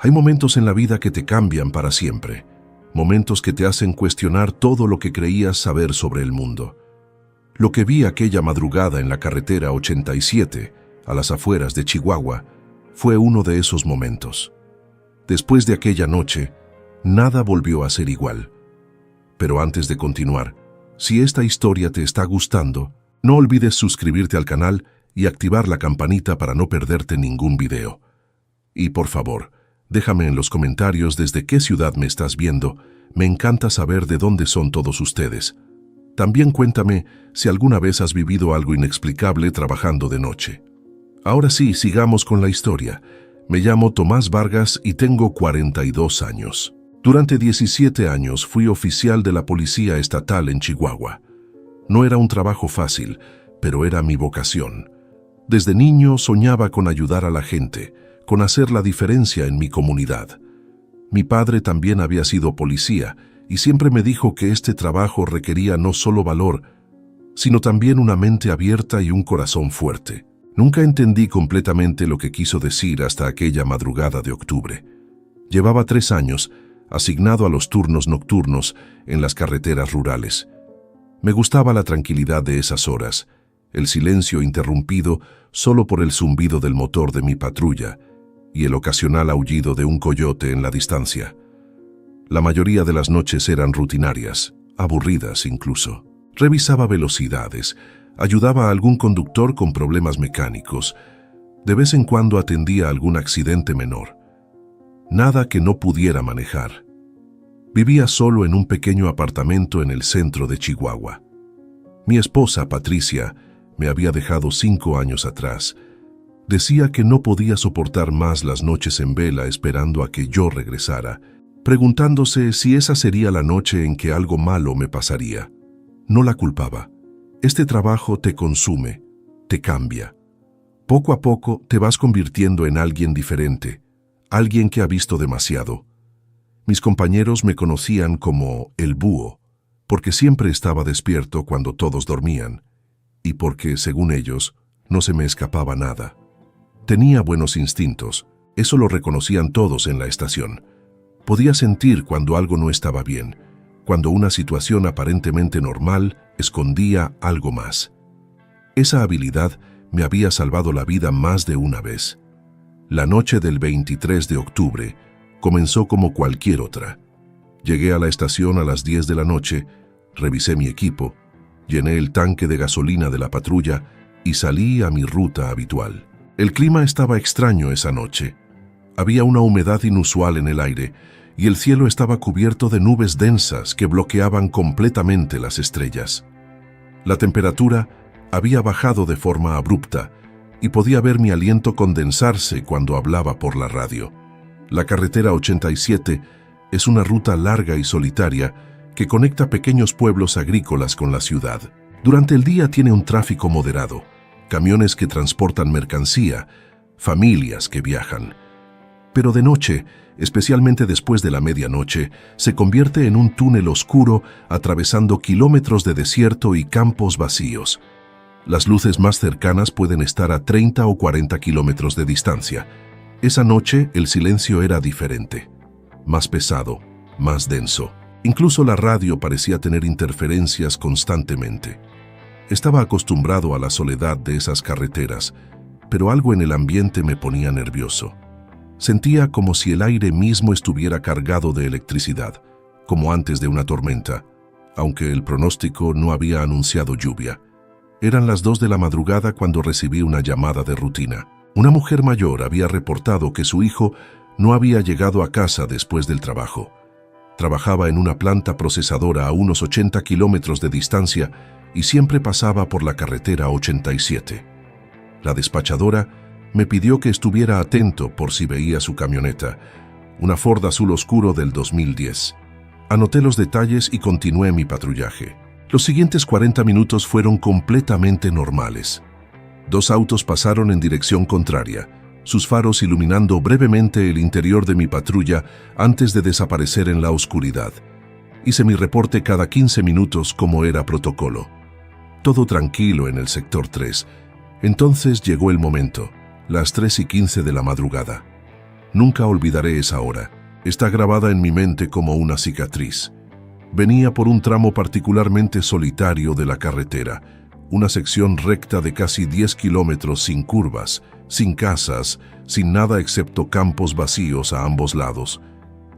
Hay momentos en la vida que te cambian para siempre, momentos que te hacen cuestionar todo lo que creías saber sobre el mundo. Lo que vi aquella madrugada en la carretera 87, a las afueras de Chihuahua, fue uno de esos momentos. Después de aquella noche, nada volvió a ser igual. Pero antes de continuar, si esta historia te está gustando, no olvides suscribirte al canal y activar la campanita para no perderte ningún video. Y por favor, déjame en los comentarios desde qué ciudad me estás viendo. Me encanta saber de dónde son todos ustedes. También cuéntame si alguna vez has vivido algo inexplicable trabajando de noche. Ahora sí, sigamos con la historia. Me llamo Tomás Vargas y tengo 42 años. Durante 17 años fui oficial de la Policía Estatal en Chihuahua. No era un trabajo fácil, pero era mi vocación. Desde niño soñaba con ayudar a la gente, con hacer la diferencia en mi comunidad. Mi padre también había sido policía y siempre me dijo que este trabajo requería no solo valor, sino también una mente abierta y un corazón fuerte. Nunca entendí completamente lo que quiso decir hasta aquella madrugada de octubre. Llevaba 3 años asignado a los turnos nocturnos en las carreteras rurales. Me gustaba la tranquilidad de esas horas, el silencio interrumpido solo por el zumbido del motor de mi patrulla y el ocasional aullido de un coyote en la distancia. La mayoría de las noches eran rutinarias, aburridas incluso. Revisaba velocidades, ayudaba a algún conductor con problemas mecánicos. De vez en cuando atendía algún accidente menor. Nada que no pudiera manejar. Vivía solo en un pequeño apartamento en el centro de Chihuahua. Mi esposa, Patricia, me había dejado 5 años atrás. Decía que no podía soportar más las noches en vela esperando a que yo regresara, preguntándose si esa sería la noche en que algo malo me pasaría. No la culpaba. Este trabajo te consume, te cambia. Poco a poco te vas convirtiendo en alguien diferente, alguien que ha visto demasiado. Mis compañeros me conocían como el búho, porque siempre estaba despierto cuando todos dormían, y porque, según ellos, no se me escapaba nada. Tenía buenos instintos, eso lo reconocían todos en la estación. Podía sentir cuando algo no estaba bien, cuando una situación aparentemente normal escondía algo más. Esa habilidad me había salvado la vida más de una vez. La noche del 23 de octubre comenzó como cualquier otra. Llegué a la estación a las 10 de la noche, revisé mi equipo, llené el tanque de gasolina de la patrulla y salí a mi ruta habitual. El clima estaba extraño esa noche. Había una humedad inusual en el aire y el cielo estaba cubierto de nubes densas que bloqueaban completamente las estrellas. La temperatura había bajado de forma abrupta y podía ver mi aliento condensarse cuando hablaba por la radio. La carretera 87 es una ruta larga y solitaria que conecta pequeños pueblos agrícolas con la ciudad. Durante el día tiene un tráfico moderado, camiones que transportan mercancía, familias que viajan. Pero de noche, especialmente después de la medianoche, se convierte en un túnel oscuro atravesando kilómetros de desierto y campos vacíos. Las luces más cercanas pueden estar a 30 o 40 kilómetros de distancia. Esa noche el silencio era diferente, más pesado, más denso. Incluso la radio parecía tener interferencias constantemente. Estaba acostumbrado a la soledad de esas carreteras, pero algo en el ambiente me ponía nervioso. Sentía como si el aire mismo estuviera cargado de electricidad, como antes de una tormenta, aunque el pronóstico no había anunciado lluvia. Eran las 2 de la madrugada cuando recibí una llamada de rutina. Una mujer mayor había reportado que su hijo no había llegado a casa después del trabajo. Trabajaba en una planta procesadora a unos 80 kilómetros de distancia y siempre pasaba por la carretera 87. La despachadora me pidió que estuviera atento por si veía su camioneta, una Ford azul oscuro del 2010. Anoté los detalles y continué mi patrullaje. Los siguientes 40 minutos fueron completamente normales. 2 autos pasaron en dirección contraria, sus faros iluminando brevemente el interior de mi patrulla antes de desaparecer en la oscuridad. Hice mi reporte cada 15 minutos como era protocolo. Todo tranquilo en el sector 3. Entonces llegó el momento, las 3:15 de la madrugada. Nunca olvidaré esa hora. Está grabada en mi mente como una cicatriz. Venía por un tramo particularmente solitario de la carretera, una sección recta de casi 10 kilómetros sin curvas, sin casas, sin nada excepto campos vacíos a ambos lados.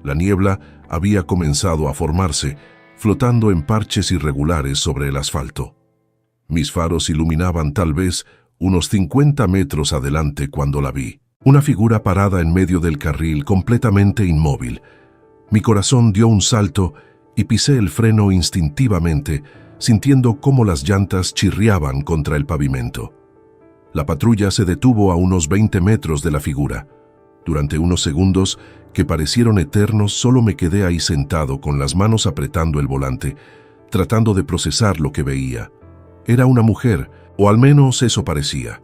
La niebla había comenzado a formarse, flotando en parches irregulares sobre el asfalto. Mis faros iluminaban tal vez unos 50 metros adelante cuando la vi. Una figura parada en medio del carril, completamente inmóvil. Mi corazón dio un salto y pisé el freno instintivamente, sintiendo cómo las llantas chirriaban contra el pavimento. La patrulla se detuvo a unos 20 metros de la figura. Durante unos segundos, que parecieron eternos, solo me quedé ahí sentado con las manos apretando el volante, tratando de procesar lo que veía. Era una mujer, o al menos eso parecía.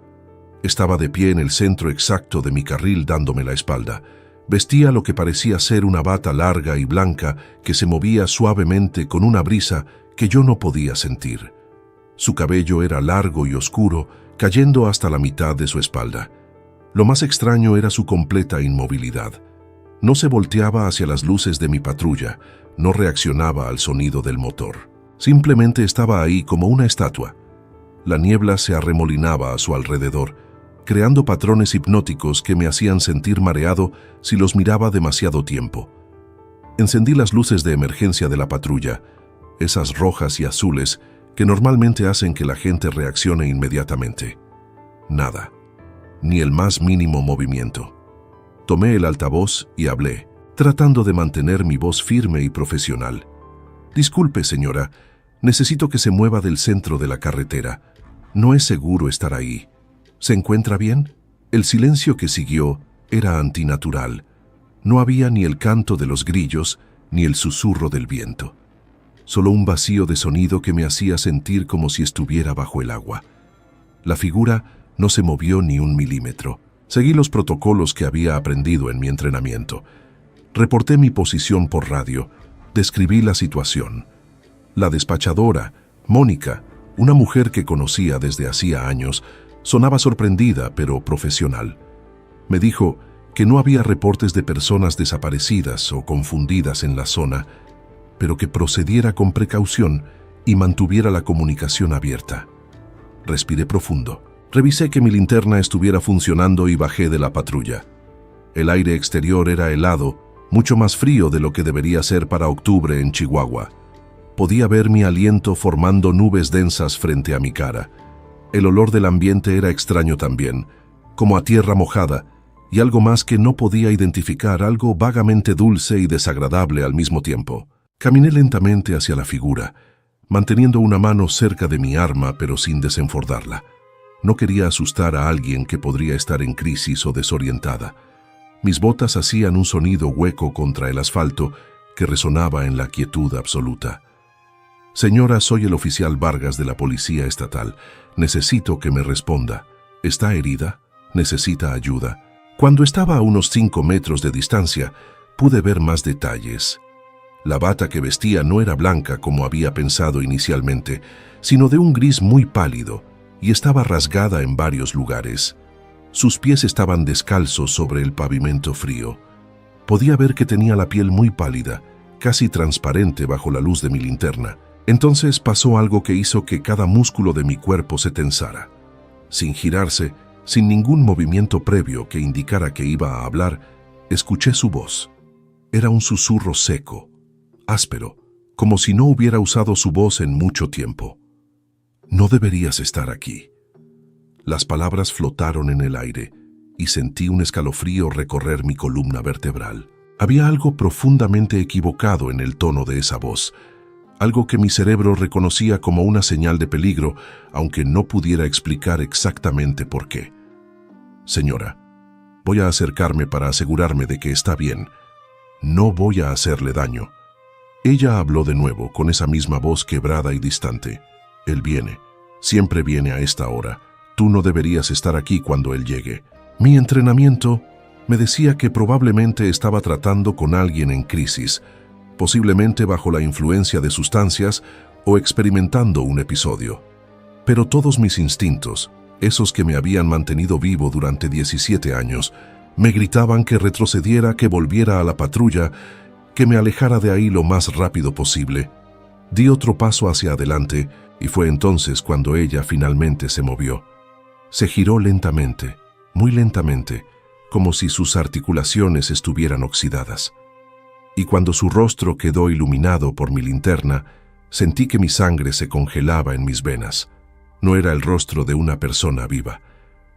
Estaba de pie en el centro exacto de mi carril dándome la espalda. Vestía lo que parecía ser una bata larga y blanca que se movía suavemente con una brisa que yo no podía sentir. Su cabello era largo y oscuro, cayendo hasta la mitad de su espalda. Lo más extraño era su completa inmovilidad. No se volteaba hacia las luces de mi patrulla, no reaccionaba al sonido del motor. Simplemente estaba ahí como una estatua. La niebla se arremolinaba a su alrededor, creando patrones hipnóticos que me hacían sentir mareado si los miraba demasiado tiempo. Encendí las luces de emergencia de la patrulla, esas rojas y azules que normalmente hacen que la gente reaccione inmediatamente. Nada, ni el más mínimo movimiento. Tomé el altavoz y hablé, tratando de mantener mi voz firme y profesional. «Disculpe, señora, necesito que se mueva del centro de la carretera. No es seguro estar ahí. ¿Se encuentra bien?» El silencio que siguió era antinatural. No había ni el canto de los grillos ni el susurro del viento. Solo un vacío de sonido que me hacía sentir como si estuviera bajo el agua. La figura no se movió ni un milímetro. Seguí los protocolos que había aprendido en mi entrenamiento. Reporté mi posición por radio. Describí la situación. La despachadora, Mónica, una mujer que conocía desde hacía años, sonaba sorprendida pero profesional. Me dijo que no había reportes de personas desaparecidas o confundidas en la zona, pero que procediera con precaución y mantuviera la comunicación abierta. Respiré profundo. Revisé que mi linterna estuviera funcionando y bajé de la patrulla. El aire exterior era helado, mucho más frío de lo que debería ser para octubre en Chihuahua. Podía ver mi aliento formando nubes densas frente a mi cara. El olor del ambiente era extraño también, como a tierra mojada, y algo más que no podía identificar, algo vagamente dulce y desagradable al mismo tiempo. Caminé lentamente hacia la figura, manteniendo una mano cerca de mi arma pero sin desenfundarla. No quería asustar a alguien que podría estar en crisis o desorientada. Mis botas hacían un sonido hueco contra el asfalto que resonaba en la quietud absoluta. «Señora, soy el oficial Vargas de la Policía Estatal. Necesito que me responda. ¿Está herida? ¿Necesita ayuda?» Cuando estaba a unos 5 metros de distancia, pude ver más detalles. La bata que vestía no era blanca como había pensado inicialmente, sino de un gris muy pálido, y estaba rasgada en varios lugares. Sus pies estaban descalzos sobre el pavimento frío. Podía ver que tenía la piel muy pálida, casi transparente bajo la luz de mi linterna. Entonces pasó algo que hizo que cada músculo de mi cuerpo se tensara. Sin girarse, sin ningún movimiento previo que indicara que iba a hablar, escuché su voz. Era un susurro seco, áspero, como si no hubiera usado su voz en mucho tiempo. «No deberías estar aquí». Las palabras flotaron en el aire y sentí un escalofrío recorrer mi columna vertebral. Había algo profundamente equivocado en el tono de esa voz, algo que mi cerebro reconocía como una señal de peligro, aunque no pudiera explicar exactamente por qué. «Señora, voy a acercarme para asegurarme de que está bien. No voy a hacerle daño». Ella habló de nuevo con esa misma voz quebrada y distante. «Él viene. Siempre viene a esta hora. Tú no deberías estar aquí cuando él llegue». Mi entrenamiento me decía que probablemente estaba tratando con alguien en crisis, posiblemente bajo la influencia de sustancias o experimentando un episodio. Pero todos mis instintos, esos que me habían mantenido vivo durante 17 años, Me gritaban que retrocediera, que volviera a la patrulla, que me alejara de ahí lo más rápido posible. Di otro paso hacia adelante y fue entonces cuando ella finalmente se movió. Se giró lentamente, muy lentamente, como si sus articulaciones estuvieran oxidadas. Y cuando su rostro quedó iluminado por mi linterna, sentí que mi sangre se congelaba en mis venas. No era el rostro de una persona viva.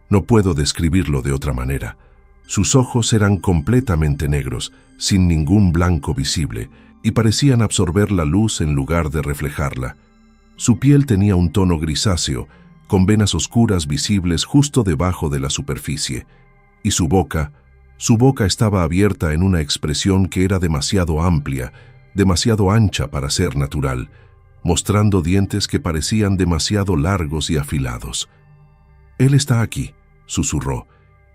No puedo describirlo de otra manera. Sus ojos eran completamente negros, sin ningún blanco visible, y parecían absorber la luz en lugar de reflejarla. Su piel tenía un tono grisáceo, con venas oscuras visibles justo debajo de la superficie, y su boca estaba abierta en una expresión que era demasiado amplia, demasiado ancha para ser natural, mostrando dientes que parecían demasiado largos y afilados. «Él está aquí», susurró,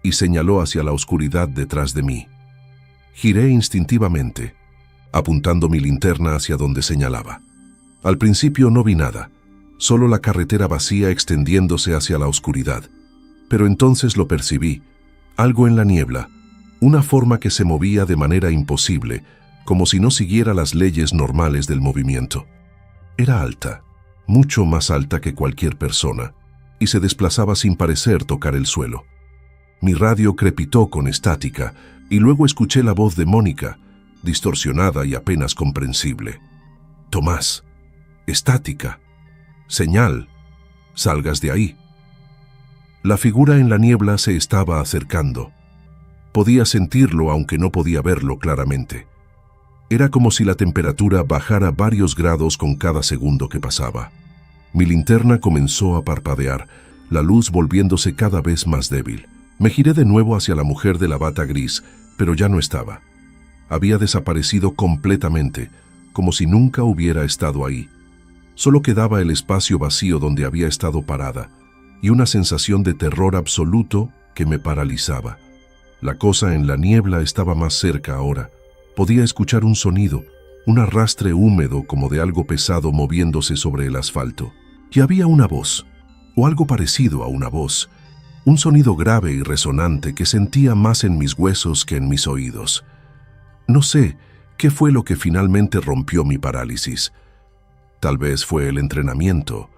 y señaló hacia la oscuridad detrás de mí. Giré instintivamente, apuntando mi linterna hacia donde señalaba. Al principio no vi nada, solo la carretera vacía extendiéndose hacia la oscuridad. Pero entonces lo percibí, algo en la niebla, una forma que se movía de manera imposible, como si no siguiera las leyes normales del movimiento. Era alta, mucho más alta que cualquier persona, y se desplazaba sin parecer tocar el suelo. Mi radio crepitó con estática, y luego escuché la voz de Mónica, distorsionada y apenas comprensible. «Tomás, estática, señal, salgas de ahí». La figura en la niebla se estaba acercando. Podía sentirlo aunque no podía verlo claramente. Era como si la temperatura bajara varios grados con cada segundo que pasaba. Mi linterna comenzó a parpadear, la luz volviéndose cada vez más débil. Me giré de nuevo hacia la mujer de la bata gris, pero ya no estaba. Había desaparecido completamente, como si nunca hubiera estado ahí. Solo quedaba el espacio vacío donde había estado parada, y una sensación de terror absoluto que me paralizaba. La cosa en la niebla estaba más cerca ahora. Podía escuchar un sonido, un arrastre húmedo como de algo pesado moviéndose sobre el asfalto. Y había una voz, o algo parecido a una voz, un sonido grave y resonante que sentía más en mis huesos que en mis oídos. No sé qué fue lo que finalmente rompió mi parálisis. Tal vez fue el entrenamiento,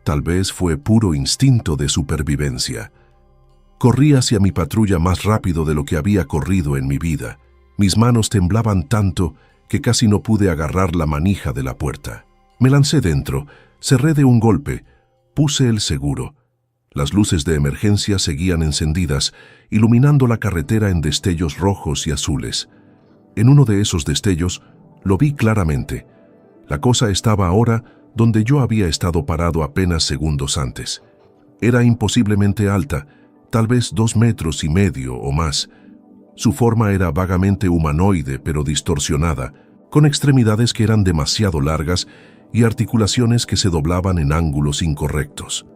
tal vez fue puro instinto de supervivencia. Corrí hacia mi patrulla más rápido de lo que había corrido en mi vida. Mis manos temblaban tanto que casi no pude agarrar la manija de la puerta. Me lancé dentro, cerré de un golpe, puse el seguro. Las luces de emergencia seguían encendidas, iluminando la carretera en destellos rojos y azules. En uno de esos destellos lo vi claramente. La cosa estaba ahora donde yo había estado parado apenas segundos antes. Era imposiblemente alta, tal vez 2,5 metros o más. Su forma era vagamente humanoide pero distorsionada, con extremidades que eran demasiado largas y articulaciones que se doblaban en ángulos incorrectos.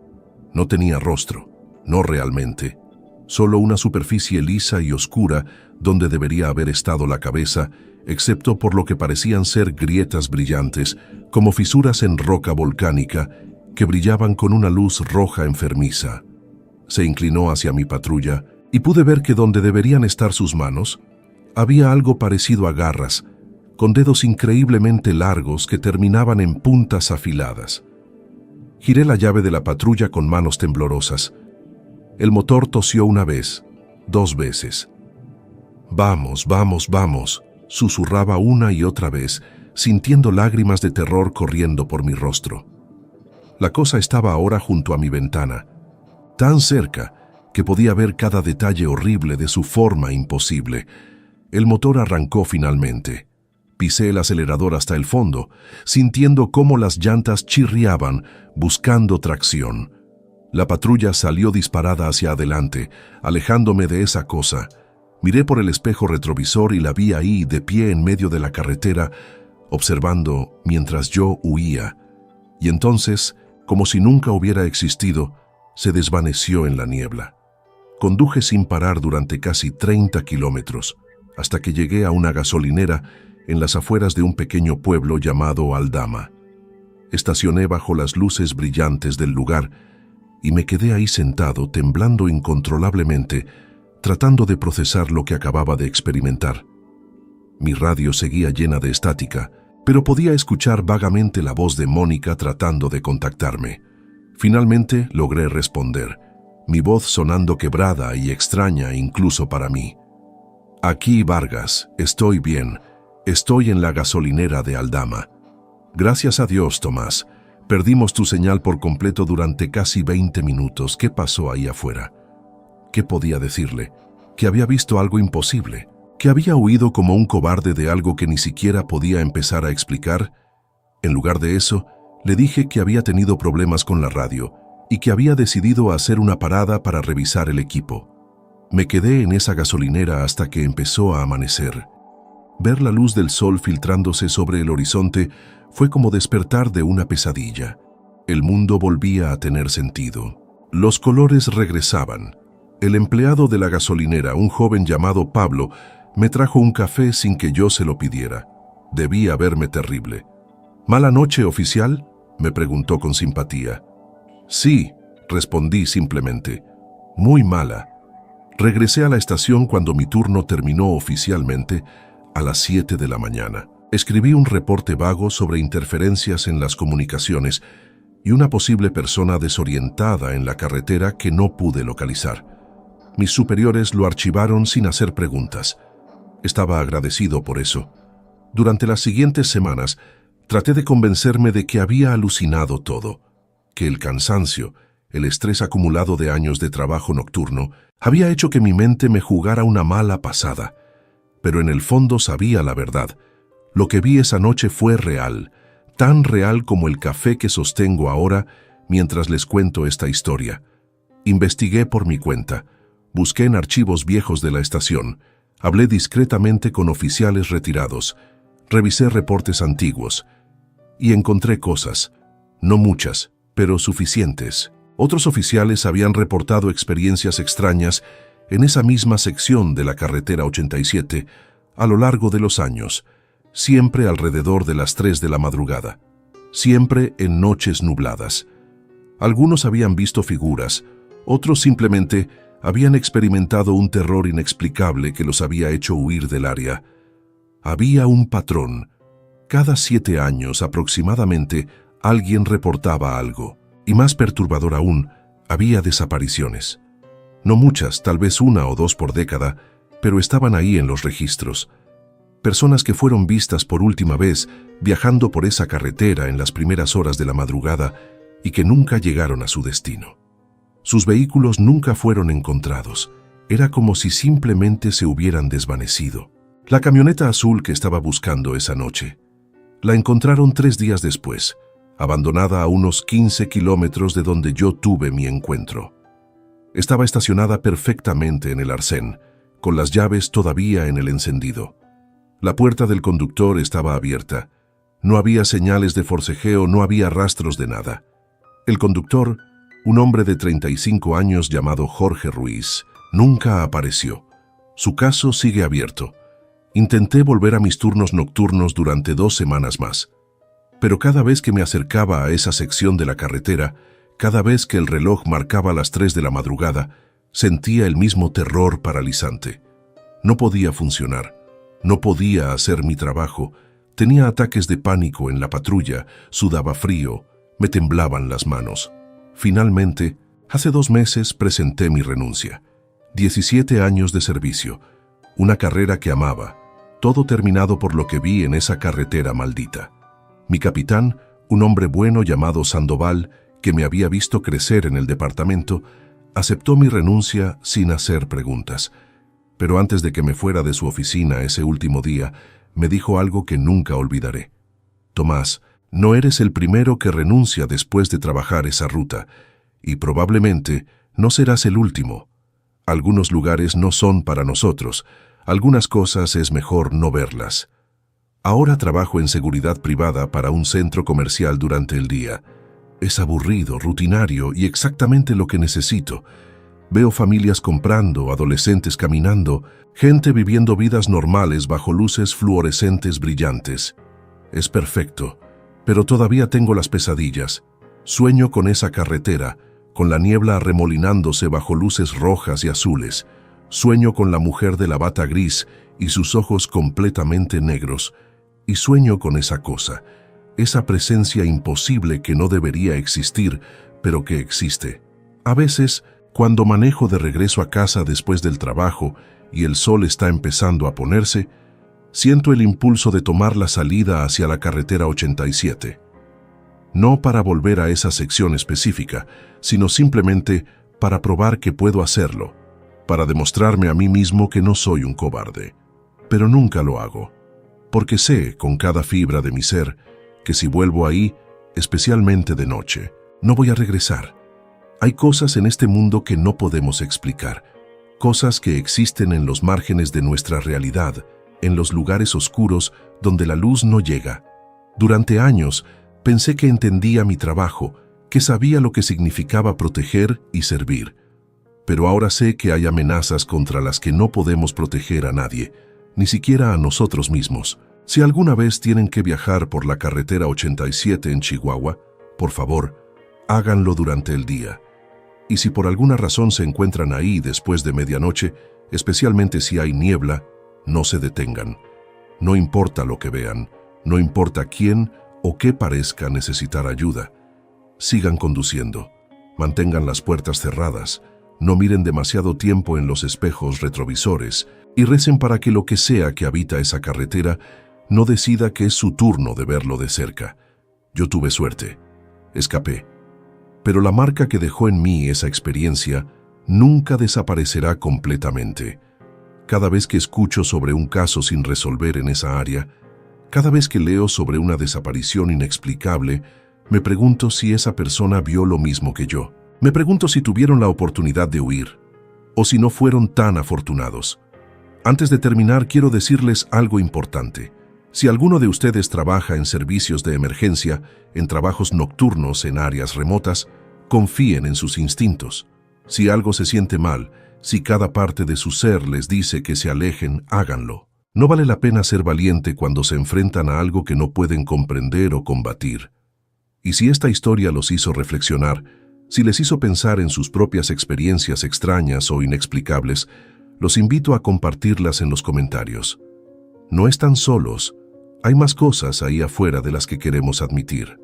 No tenía rostro, no realmente, solo una superficie lisa y oscura donde debería haber estado la cabeza, excepto por lo que parecían ser grietas brillantes, como fisuras en roca volcánica, que brillaban con una luz roja enfermiza. Se inclinó hacia mi patrulla y pude ver que donde deberían estar sus manos, había algo parecido a garras, con dedos increíblemente largos que terminaban en puntas afiladas. Giré la llave de la patrulla con manos temblorosas. El motor tosió una vez, 2 veces. «Vamos, vamos, vamos», susurraba una y otra vez, sintiendo lágrimas de terror corriendo por mi rostro. La cosa estaba ahora junto a mi ventana, tan cerca que podía ver cada detalle horrible de su forma imposible. El motor arrancó finalmente. Pisé el acelerador hasta el fondo, sintiendo cómo las llantas chirriaban, buscando tracción. La patrulla salió disparada hacia adelante, alejándome de esa cosa. Miré por el espejo retrovisor y la vi ahí, de pie en medio de la carretera, observando mientras yo huía. Y entonces, como si nunca hubiera existido, se desvaneció en la niebla. Conduje sin parar durante casi 30 kilómetros, hasta que llegué a una gasolinera en las afueras de un pequeño pueblo llamado Aldama. Estacioné bajo las luces brillantes del lugar y me quedé ahí sentado, temblando incontrolablemente, tratando de procesar lo que acababa de experimentar. Mi radio seguía llena de estática, pero podía escuchar vagamente la voz de Mónica tratando de contactarme. Finalmente logré responder, mi voz sonando quebrada y extraña incluso para mí. Aquí, Vargas, estoy bien. Estoy en la gasolinera de Aldama. Gracias a Dios, Tomás. Perdimos tu señal por completo durante casi 20 minutos. ¿Qué pasó ahí afuera? ¿Qué podía decirle? Que había visto algo imposible, que había huido como un cobarde de algo que ni siquiera podía empezar a explicar. En lugar de eso, le dije que había tenido problemas con la radio y que había decidido hacer una parada para revisar el equipo. Me quedé en esa gasolinera hasta que empezó a amanecer. Ver la luz del sol filtrándose sobre el horizonte fue como despertar de una pesadilla. El mundo volvía a tener sentido. Los colores regresaban. El empleado de la gasolinera, un joven llamado Pablo, me trajo un café sin que yo se lo pidiera. Debía verme terrible. ¿Mala noche, oficial?, me preguntó con simpatía. Sí, respondí simplemente. Muy mala. Regresé a la estación cuando mi turno terminó oficialmente a las 7 de la mañana. Escribí un reporte vago sobre interferencias en las comunicaciones y una posible persona desorientada en la carretera que no pude localizar. Mis superiores lo archivaron sin hacer preguntas. Estaba agradecido por eso. Durante las siguientes semanas, traté de convencerme de que había alucinado todo, que el cansancio, el estrés acumulado de años de trabajo nocturno, había hecho que mi mente me jugara una mala pasada. Pero en el fondo sabía la verdad. Lo que vi esa noche fue real, tan real como el café que sostengo ahora mientras les cuento esta historia. Investigué por mi cuenta, busqué en archivos viejos de la estación, hablé discretamente con oficiales retirados, revisé reportes antiguos y encontré cosas, no muchas, pero suficientes. Otros oficiales habían reportado experiencias extrañas en esa misma sección de la carretera 87 a lo largo de los años, siempre alrededor de las 3 de la madrugada, siempre en noches nubladas. Algunos habían visto figuras, otros simplemente habían experimentado un terror inexplicable que los había hecho huir del área. Había un patrón. Cada 7 años aproximadamente alguien reportaba algo, y más perturbador aún, había desapariciones. No muchas, tal vez 1 o 2 por década, pero estaban ahí en los registros. Personas que fueron vistas por última vez viajando por esa carretera en las primeras horas de la madrugada y que nunca llegaron a su destino. Sus vehículos nunca fueron encontrados. Era como si simplemente se hubieran desvanecido. La camioneta azul que estaba buscando esa noche, la encontraron 3 días después, abandonada a unos 15 kilómetros de donde yo tuve mi encuentro. Estaba estacionada perfectamente en el arcén, con las llaves todavía en el encendido. La puerta del conductor estaba abierta. No había señales de forcejeo, no había rastros de nada. El conductor, un hombre de 35 años llamado Jorge Ruiz, nunca apareció. Su caso sigue abierto. Intenté volver a mis turnos nocturnos durante 2 semanas más. Pero cada vez que me acercaba a esa sección de la carretera, cada vez que el reloj marcaba las 3 de la madrugada, sentía el mismo terror paralizante. No podía funcionar, no podía hacer mi trabajo, tenía ataques de pánico en la patrulla, sudaba frío, me temblaban las manos. Finalmente, hace 2 meses presenté mi renuncia. 17 años de servicio, una carrera que amaba, todo terminado por lo que vi en esa carretera maldita. Mi capitán, un hombre bueno llamado Sandoval, que me había visto crecer en el departamento, aceptó mi renuncia sin hacer preguntas. Pero antes de que me fuera de su oficina ese último día, me dijo algo que nunca olvidaré. Tomás, no eres el primero que renuncia después de trabajar esa ruta, y probablemente no serás el último. Algunos lugares no son para nosotros, algunas cosas es mejor no verlas. Ahora trabajo en seguridad privada para un centro comercial durante el día. Es aburrido, rutinario y exactamente lo que necesito. Veo familias comprando, adolescentes caminando, gente viviendo vidas normales bajo luces fluorescentes brillantes. Es perfecto, pero todavía tengo las pesadillas. Sueño con esa carretera, con la niebla arremolinándose bajo luces rojas y azules, Sueño con la mujer de la bata gris y sus ojos completamente negros. Y sueño con esa cosa, esa presencia imposible que no debería existir, pero que existe. A veces, cuando manejo de regreso a casa después del trabajo y el sol está empezando a ponerse, siento el impulso de tomar la salida hacia la carretera 87. No para volver a esa sección específica, sino simplemente para probar que puedo hacerlo, para demostrarme a mí mismo que no soy un cobarde. Pero nunca lo hago, porque sé con cada fibra de mi ser que si vuelvo ahí, especialmente de noche, no voy a regresar. Hay cosas en este mundo que no podemos explicar, cosas que existen en los márgenes de nuestra realidad, en los lugares oscuros donde la luz no llega. Durante años, pensé que entendía mi trabajo, que sabía lo que significaba proteger y servir. Pero ahora sé que hay amenazas contra las que no podemos proteger a nadie, ni siquiera a nosotros mismos. Si alguna vez tienen que viajar por la carretera 87 en Chihuahua, por favor, háganlo durante el día. Y si por alguna razón se encuentran ahí después de medianoche, especialmente si hay niebla, no se detengan. No importa lo que vean, no importa quién o qué parezca necesitar ayuda. Sigan conduciendo, mantengan las puertas cerradas, no miren demasiado tiempo en los espejos retrovisores y recen para que lo que sea que habita esa carretera no decida que es su turno de verlo de cerca. Yo tuve suerte, escapé. Pero la marca que dejó en mí esa experiencia nunca desaparecerá completamente. Cada vez que escucho sobre un caso sin resolver en esa área, cada vez que leo sobre una desaparición inexplicable, me pregunto si esa persona vio lo mismo que yo. Me pregunto si tuvieron la oportunidad de huir, o si no fueron tan afortunados. Antes de terminar, quiero decirles algo importante. Si alguno de ustedes trabaja en servicios de emergencia, en trabajos nocturnos en áreas remotas, confíen en sus instintos. Si algo se siente mal, si cada parte de su ser les dice que se alejen, háganlo. No vale la pena ser valiente cuando se enfrentan a algo que no pueden comprender o combatir. Y si esta historia los hizo reflexionar, si les hizo pensar en sus propias experiencias extrañas o inexplicables, los invito a compartirlas en los comentarios. No están solos, hay más cosas ahí afuera de las que queremos admitir.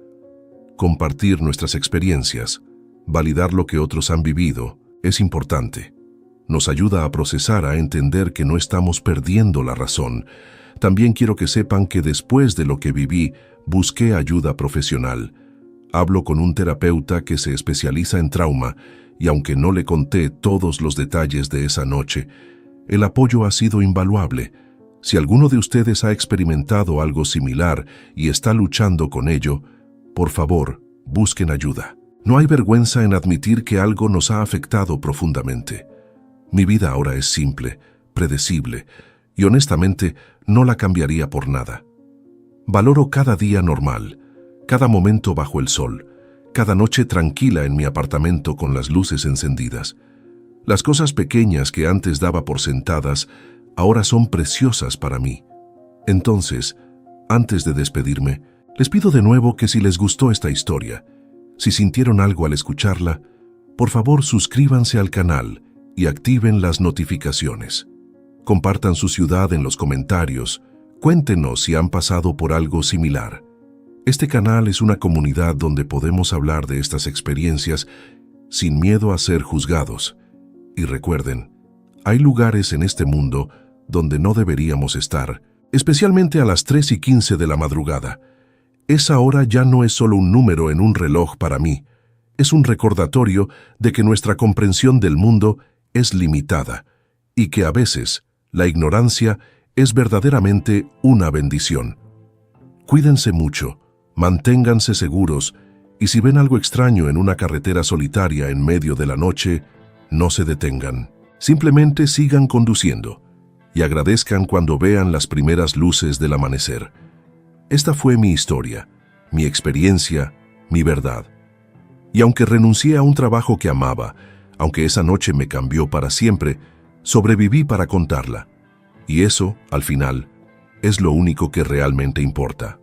Compartir nuestras experiencias, validar lo que otros han vivido, es importante. Nos ayuda a procesar, a entender que no estamos perdiendo la razón. También quiero que sepan que después de lo que viví, busqué ayuda profesional. Hablo con un terapeuta que se especializa en trauma y aunque no le conté todos los detalles de esa noche, el apoyo ha sido invaluable. Si alguno de ustedes ha experimentado algo similar y está luchando con ello, por favor, busquen ayuda. No hay vergüenza en admitir que algo nos ha afectado profundamente. Mi vida ahora es simple, predecible, y honestamente no la cambiaría por nada. Valoro cada día normal, cada momento bajo el sol, cada noche tranquila en mi apartamento con las luces encendidas. Las cosas pequeñas que antes daba por sentadas, ahora son preciosas para mí. Entonces, antes de despedirme, les pido de nuevo que si les gustó esta historia, si sintieron algo al escucharla, por favor suscríbanse al canal y activen las notificaciones. Compartan su ciudad en los comentarios, cuéntenos si han pasado por algo similar. Este canal es una comunidad donde podemos hablar de estas experiencias sin miedo a ser juzgados. Y recuerden, hay lugares en este mundo donde no deberíamos estar, especialmente a las 3:15 de la madrugada. Esa hora ya no es solo un número en un reloj para mí, es un recordatorio de que nuestra comprensión del mundo es limitada y que a veces la ignorancia es verdaderamente una bendición. Cuídense mucho, manténganse seguros y si ven algo extraño en una carretera solitaria en medio de la noche, no se detengan. Simplemente sigan conduciendo y agradezcan cuando vean las primeras luces del amanecer. Esta fue mi historia, mi experiencia, mi verdad. Y aunque renuncié a un trabajo que amaba, aunque esa noche me cambió para siempre, sobreviví para contarla. Y eso, al final, es lo único que realmente importa.